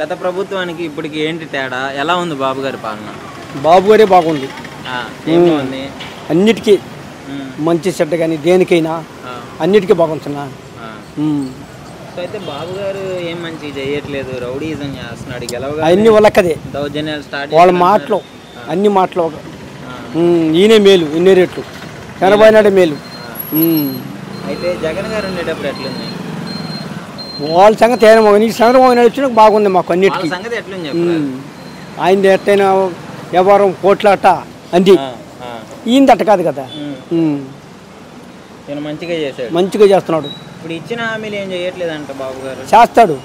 గత ప్రభుత్వానికి ఇప్పటికి ఏంటి తేడా? ఎలా ఉంది బాబు గారి పాలన? బాబు గారే బాగుంది. ఏముంది? అన్నిటికీ మంచి చెడ్డ కానీ దేనికైనా అన్నిటికీ బాగుంటున్నా. సో అయితే బాబు గారు ఏం మంచి చేయట్లేదు, రౌడీజం చేస్తున్నాడు, గెలవగా అన్ని వాళ్ళకదే దౌర్జన్యాలు స్టార్ట్ వాళ్ళ మాటలు అన్ని మాటలు. ఈయనే మేలు ఇన్ని రేట్లు, చంద్రబాబు నాయుడు మేలు. అయితే జగన్ గారు ఉండేటప్పుడు ఎట్లుంది వాళ్ళ సంగతి ఏమో, చంద్రబాబు నాయుడు వచ్చినా బాగుంది మాకు అన్నిటికీ. సంగతి ఎట్లుంది చెప్పారు? ఆయన ఎట్టయినా వ్యవహారం కోట్లాట అంది, ఈయనదట్ట కాదు కదా. మంచిగా చేశాడు, మంచిగా చేస్తున్నాడు. ఇప్పుడు ఇచ్చిన హామీలు ఏం చేయట్లేదంట బాబు గారు. చేస్తాడు,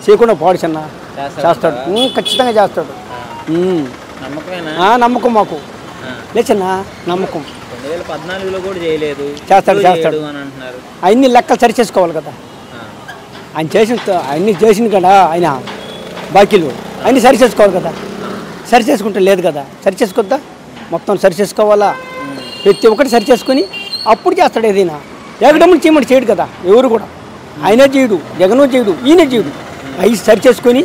చేయకుండా పాడు చిన్న చేస్తాడు, ఖచ్చితంగా చేస్తాడు. నమ్మకం మాకు లేచన్న నమ్మకం. 2014లో కూడా చేయలేదు, చేస్తాడు చేస్తాడు అని అంటున్నారు. అన్ని లెక్కలు సరి చేసుకోవాలి కదా. ఆయన అన్ని చేసింది కదా, ఆయన బాకీలు అన్ని సరి చేసుకోవాలి కదా. సరి చేసుకుంటే లేదు కదా, సరి చేసుకోద్దా, మొత్తం సరి చేసుకోవాలా. ప్రతి ఒక్కటి సరి చేసుకొని అప్పుడు చేస్తాడు ఏదైనా. ఏకడమ్మని చేయమని చేయడు కదా ఎవరు కూడా. ఆయనే చేయడు, జగను చేయడు, ఈయనే చేయడు. అవి సరి చేసుకొని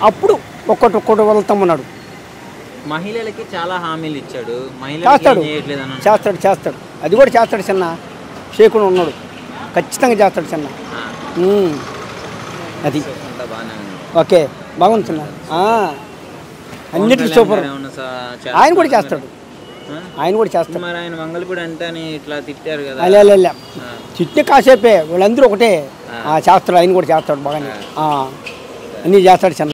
అప్పుడు ఒక్కటి వదులుతామన్నాడు. మహిళలకి చాలా హామీలు ఇచ్చాడు, చేస్తాడు అది కూడా చేస్తాడు చిన్న. చేయకుండా ఉన్నాడు, ఖచ్చితంగా చేస్తాడు చిన్న. అది ఓకే బాగుంది చిన్న. అన్నిటికీ సూపర్. ఆయన కూడా చేస్తాడు, ఆయన కూడా చేస్తాడు. మరి ఆయన మంగళపూడి అంటే ఇట్లా తిట్టారు కదా. అలా తిట్టే కాసేపే, వాళ్ళందరూ ఒకటే చేస్తాడు. ఆయన కూడా చేస్తాడు బాగానే, అన్నీ చేస్తాడు చిన్న.